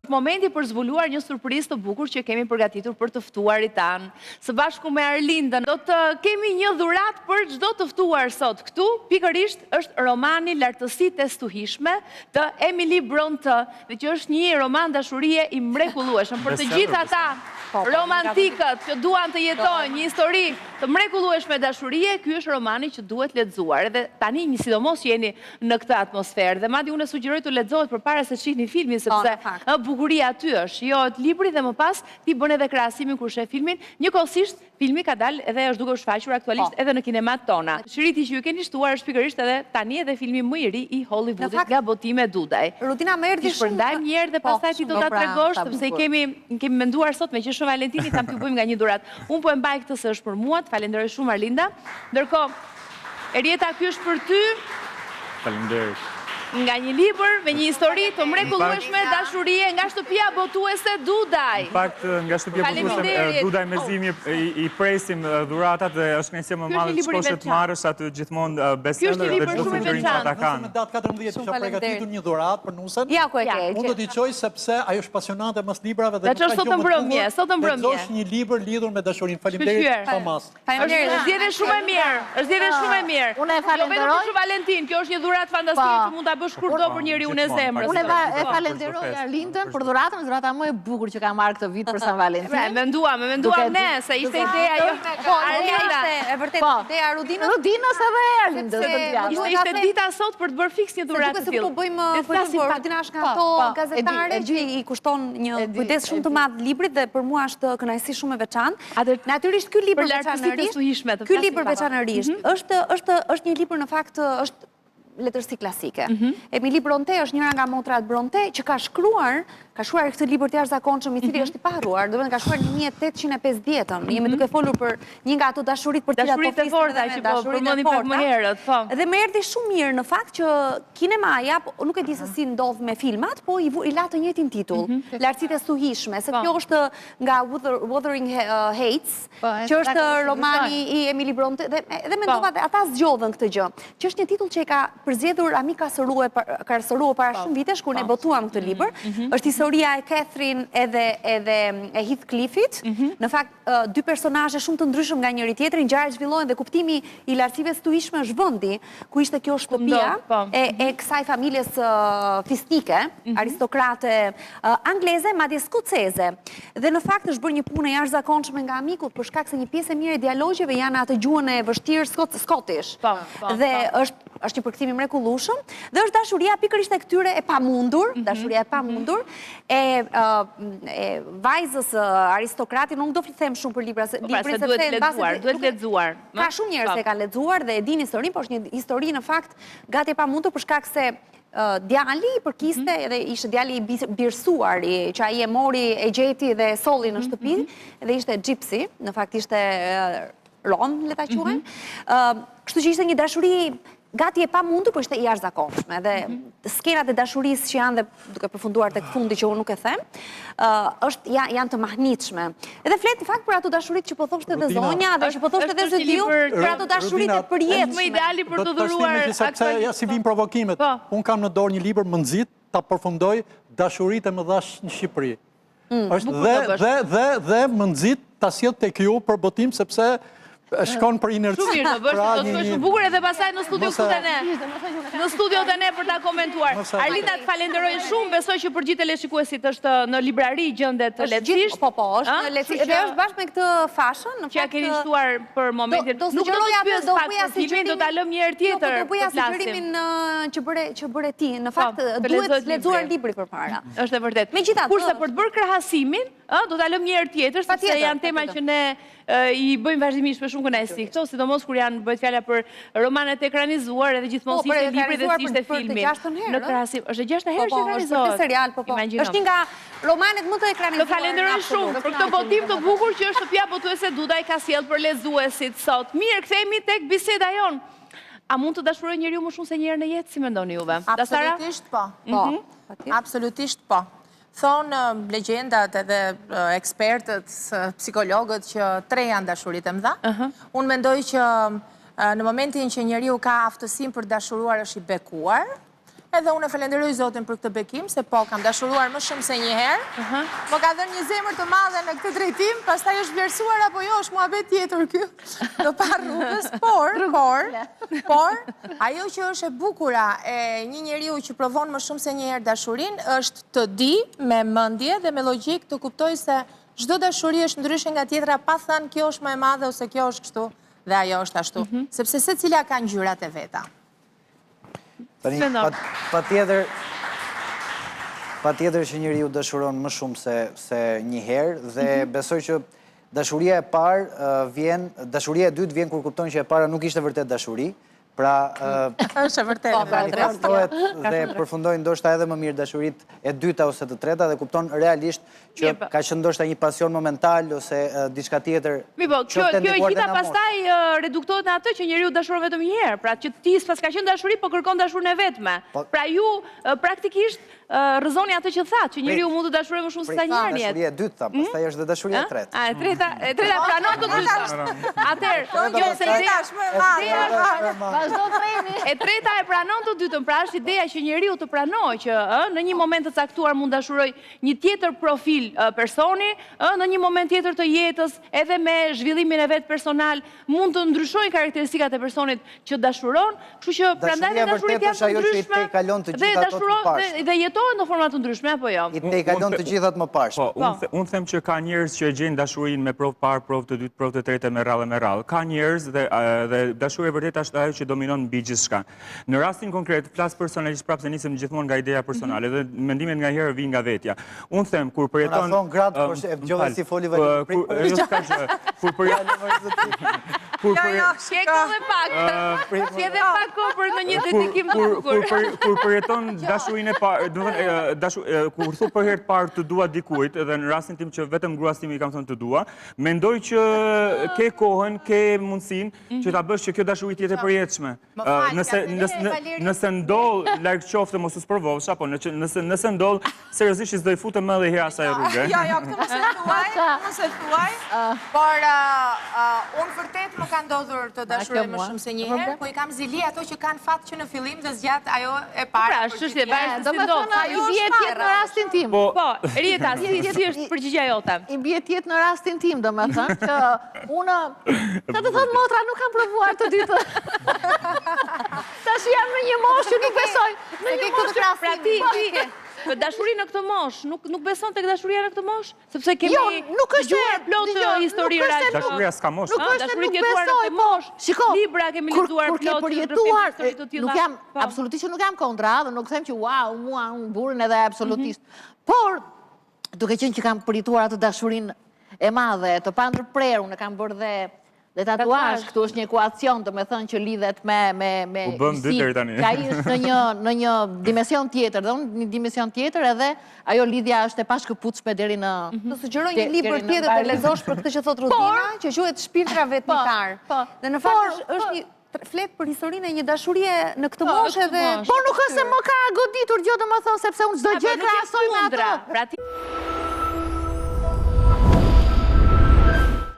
Momenti për zbuluar një surprizë të bukur që kemi përgatitur për të ftuarit tanë. Së bashku me Arlindën, do të kemi një dhuratë për çdo të ftuar sot këtu. Pikërisht është romani Lartësitë e stuhishme të Emily Brontë, dhe që është një roman dashurie i mrekullueshëm për të gjithë ata romantikët që duan të jetojnë një histori të mrekullueshme dashurie. Ky është romani që duhet lexuar. Edhe tani një sidomos jeni në këtë atmosferë dhe madje unë sugjeroj të lexohet përpara se të shihni filmin, sepse bukuria aty është. Jo, libri dhe më pas ti bën edhe krahasimin kur sheh filmin. Njëkohësisht filmi ka dalë edhe është duke u shfaqur aktualisht edhe në kinemat tona. Shiriti që ju keni shtuar është pikërisht edhe tani edhe filmi më i ri i Hollywoodit nga botime Dudaj. Rutina më erdhi shumë. Shpërndajmë një herë dhe pastaj ti do ta tregosh, sepse kemi menduar sot me që është Valentini, tham t'ju bëjmë nga një dhuratë. Unë po e mbaj këtë se është për mua, të falenderoj shumë Arlinda. Ndërkohë, Erieta, ky është për ty. Faleminderit. Nga një libër me një histori të mrekullueshme dashurie nga shtëpia botuese Dudaj. Në fakt, nga shtëpia botuese Dudaj Mezimi i presim dhuratat dhe është kënaqësi më e madhe të shkosh të marrësh atë gjithmonë bestseller dhe çdo sugjerim që ata kanë. Në datë 14 isha përgatitur një dhuratë për Nusën. Ja ku e ke. Unë do t'i çoj sepse ajo është pasionante mas librave dhe ç'është sot mbrëmje, sot mbrëmje. Lexosh një libër lidhur me dashurinë. Faleminderit Thomas. Faleminderit. Është zgjedhje shumë e mirë. Është zgjedhje shumë e mirë. Unë e falenderoj. Jo vetëm për Valentin, kjo është një dhuratë fantastike që mund ta bësh kurdo për njeriu e zemrës. Unë e falenderoj Arlindën për dhuratën, dhurata më e bukur që ka marrë këtë vit për San Valentin. Menduam ne se ishte ideja jote. Arlinda e vërtet ideja Rudinës edhe Arlindës. Ishte dita sot për të bërë fiks një dhuratë të tillë. Po bëjmë Rutina është nga ato gazetare që i kushton një kujdes shumë të madh librit dhe për mua është kënaqësi shumë e veçantë. Natyrisht ky libër veçanërisht. Ky libër veçanërisht është një libër në fakt është letërsi klasike. Emily Brontë është njëra nga motrat Brontë që ka shkruar këtë libër të jashtëzakonshëm i cili është i paruar, do të thënë ka shkruar në 1850-ën. Jemi duke folur për një nga ato dashurit për cilat po flisnim, dashurit e forta më herët, po. Dhe më erdhi shumë mirë në fakt që kinemaja, nuk e di se si ndodh me filmat, po i la të njëjtin titull, Lartësitë e stuhishme, se kjo është nga Wuthering Heights, që është romani i Emily Brontë dhe mendova ata zgjodhen këtë gjë, që është një titull që e ka përzgjedhur Ami Karsërua para shumë vitesh kur ne botuam këtë libër. Është historia e Catherine edhe e Heathcliffit. Në fakt, dy personazhe shumë të ndryshëm nga njëri tjetri, ngjarjet zhvillohen dhe kuptimi i lartësive të stuhishme është vendi ku ishte kjo shtëpia e kësaj familjes fistike, aristokrate angleze, madje skoceze. Dhe në fakt është bërë një punë e jashtëzakonshme nga Amikut për shkak se një pjesë e mirë e dialogjeve janë atë gjuhën e vështirë Scottish. Dhe është një përkthim i mrekullueshëm dhe është dashuria pikërisht e këtyre e pamundur, dashuria e pamundur e vajzës aristokratit. Nuk do të them shumë për librin sepse duhet lexuar. Ka shumë njerëz që kanë lexuar dhe e dinë historinë, por është një histori në fakt gati e pamundur për shkak se djali i përkiste edhe ishte djali i birësuar, që ai e mori e gjeti dhe solli në shtëpi dhe ishte gypsy, në fakt ishte rom, le ta quajmë. Kështu që ishte një dashuri gati e pamundur, por ishte i jashtëzakonshme. Dhe skenat e dashurisë që janë dhe duke përfunduar tek fundi që unë nuk e them, janë të mahnitshme. Edhe flet në fakt për ato dashuritë që po thoshte edhe zonja dhe që po thoshte edhe Zediu, për ato dashuritë e përjetshme. Më ideali për të dhuruar aktualisht. Si vijnë provokimet. Unë kam në dorë një libër më nxit, ta përfundoj Dashuritë e mëdha në Shqipëri. Dhe më nxit ta sjell tek ju për botim sepse shkon për inerci. Shumë mirë, do të shkosh më bukur edhe pastaj në studio këtu te ne. Në studio te ne për ta komentuar. Arlinda, të falenderoj shumë, besoj që për gjithë teleshikuesit është në librari gjendet lehtësisht. Po, është në lehtësisht. Dhe është bashkë me këtë fashën, në që ja keni shtuar për momentin. Nuk do të pyes pak, do ta lëm një herë tjetër. Do bëja sugjerimin që bëre ti. Në fakt duhet lexuar libri përpara. Është e vërtetë. Kurse për të bërë krahasimin, do ta lëm një herë tjetër, sepse janë tema që ne i bëjmë vazhdimisht për shumë kënaqësi. Këto sidomos kur janë bëhet fjala për romanet ekranizuar edhe gjithmonë si ishte libri dhe si ishte filmi. Në krahasim, është 6 herë që ekranizohet. Është serial, po. Është një nga romanet më të ekranizuar. Të falenderoj shumë për këtë botim të bukur që shtëpia botuese Dudaj ka sjellë për lexuesit sot. Mirë, kthehemi tek biseda jon. A mund të dashurojë njeriu më shumë se një herë në jetë, si mendoni juve? Absolutisht po. Absolutisht po. Thonë legjendat edhe ekspertët, psikologët që 3 janë dashurit e mëdha. Unë mendoj që në momentin që njeriu ka aftësinë për dashuruar është i bekuar, Edhe unë e falenderoj Zotin për këtë bekim, se po, kam dashuruar më shumë se një herë. Më ka dhënë një zemër të madhe në këtë drejtim, pastaj është vlerësuar apo jo, është muhabet tjetër ky, do pa rrugës, por, ajo që është e bukura e një njeriu që provon më shumë se një herë dashurin, është të di me mendje dhe me logjik të kuptoj se çdo dashuri është ndryshe nga tjetra, pa thënë kjo është më e madhe ose kjo është kështu dhe ajo është ashtu, sepse secila ka ngjyrat e veta. Tani, pa tjetër që njeriu dashuron më shumë se një herë dhe besoj që dashuria e dytë vjen kur kupton që e para nuk ishte vërtet dashuri, pra është vërtet manifestohet dhe përfundojnë ndoshta edhe më mirë dashurit e dyta ose të treta dhe kupton realisht që ka qenë ndoshta një pasion momental ose diçka tjetër. Kjo e gjitha pastaj reduktohet në atë që njeriu dashuron vetëm një herë, pra që ti s'pas ka qenë dashuri, po kërkon dashurinë e vetme. Pra ju praktikisht rrëzoni atë që thatë, që njeriu mund të dashurojë më shumë se sa një herë. Dashuria e dytë, pastaj është dhe dashuria e tretë. E treta pranon të dytë. Atëherë, e treta e pranon të dytën, pra është ideja që njeriu të pranojë që në një moment të caktuar mund dashuroj një tjetër profil personi, në një moment tjetër të jetës, edhe me zhvillimin e vet personal, mund të ndryshojnë karakteristikat e personit që dashuron, kështu që prandaj dashuria janë të ndryshme dhe jetohen në forma të ndryshme apo jo? I te kalon të gjithat më parë. Unë them që ka njerëz që e gjejnë dashurinë me provë parë, provë të dytë, provë të tretë me radhë. Ka njerëz dhe dashuria vërtet është ajo që daminon mbi gjithçka. Në rastin konkret, flas personalisht prapë se nisem gjithmonë nga ideja personale dhe mendimet nganjëherë vijnë nga vetja. Unë them kur përjeton thon gratë, por e dëgjova si foli vetë. Kur përjeton dashurinë e parë, kur thu për herë të parë të dua dikujt, edhe në rastin tim që vetëm gruas tim i kam thënë të dua, mendoj që ke kohën, ke mundësinë që ta bësh që kjo dashuri të jetë e përjetshme. Nëse ndodh larg qoftë mos u sprovosh, apo nëse ndodh seriozisht do i futem më edhe herë asaj rruge. Jo, këtë mos e thuaj, por unë vërtet më ka ndodhur të dashuroj më shumë se një herë, po i kam zili ato që kanë fat që në fillim dhe zgjat ajo e parë. Pra, çështje e parë si ndodh. I bie tjetër në rastin tim. Po, Rieta, si është përgjigjja jote? I bie tjetër në rastin tim, domethënë që unë, sa të thotë motra, nuk kam provuar të dytë. Tash jam në një moshë që nuk besoj. Në një moshë pra ti dashuri në këtë moshë, nuk beson tek dashuria në këtë moshë, sepse kemi dëgjuar plot histori reale. Dashuria s'ka moshë. Nuk është se nuk besoj, po. Shiko, libra kemi lexuar plot kur ke përjetuar, nuk jam absolutisht nuk jam kontra, dhe nuk them që wow, mua unë burin edhe absolutisht. Por duke qenë që kam përjetuar atë dashurinë e madhe, të pandërprerë, unë kam bërë dhe tatuazh, këtu është një ekuacion, do me thënë që lidhet me u bëm dy deri tani. Që ai është në një dimension tjetër, dhe unë një dimension tjetër edhe ajo lidhja është e pashkëputshme deri në... Të sugjeroj një libër tjetër të lexosh për këtë që thot Rudina, që quhet Shpirtra vetmikar. Dhe në fakt është një flet për historinë e një dashurie në këtë moshë edhe... Por nuk është se më ka goditur gjë, domethënë sepse unë çdo gjë krahasoj me atë.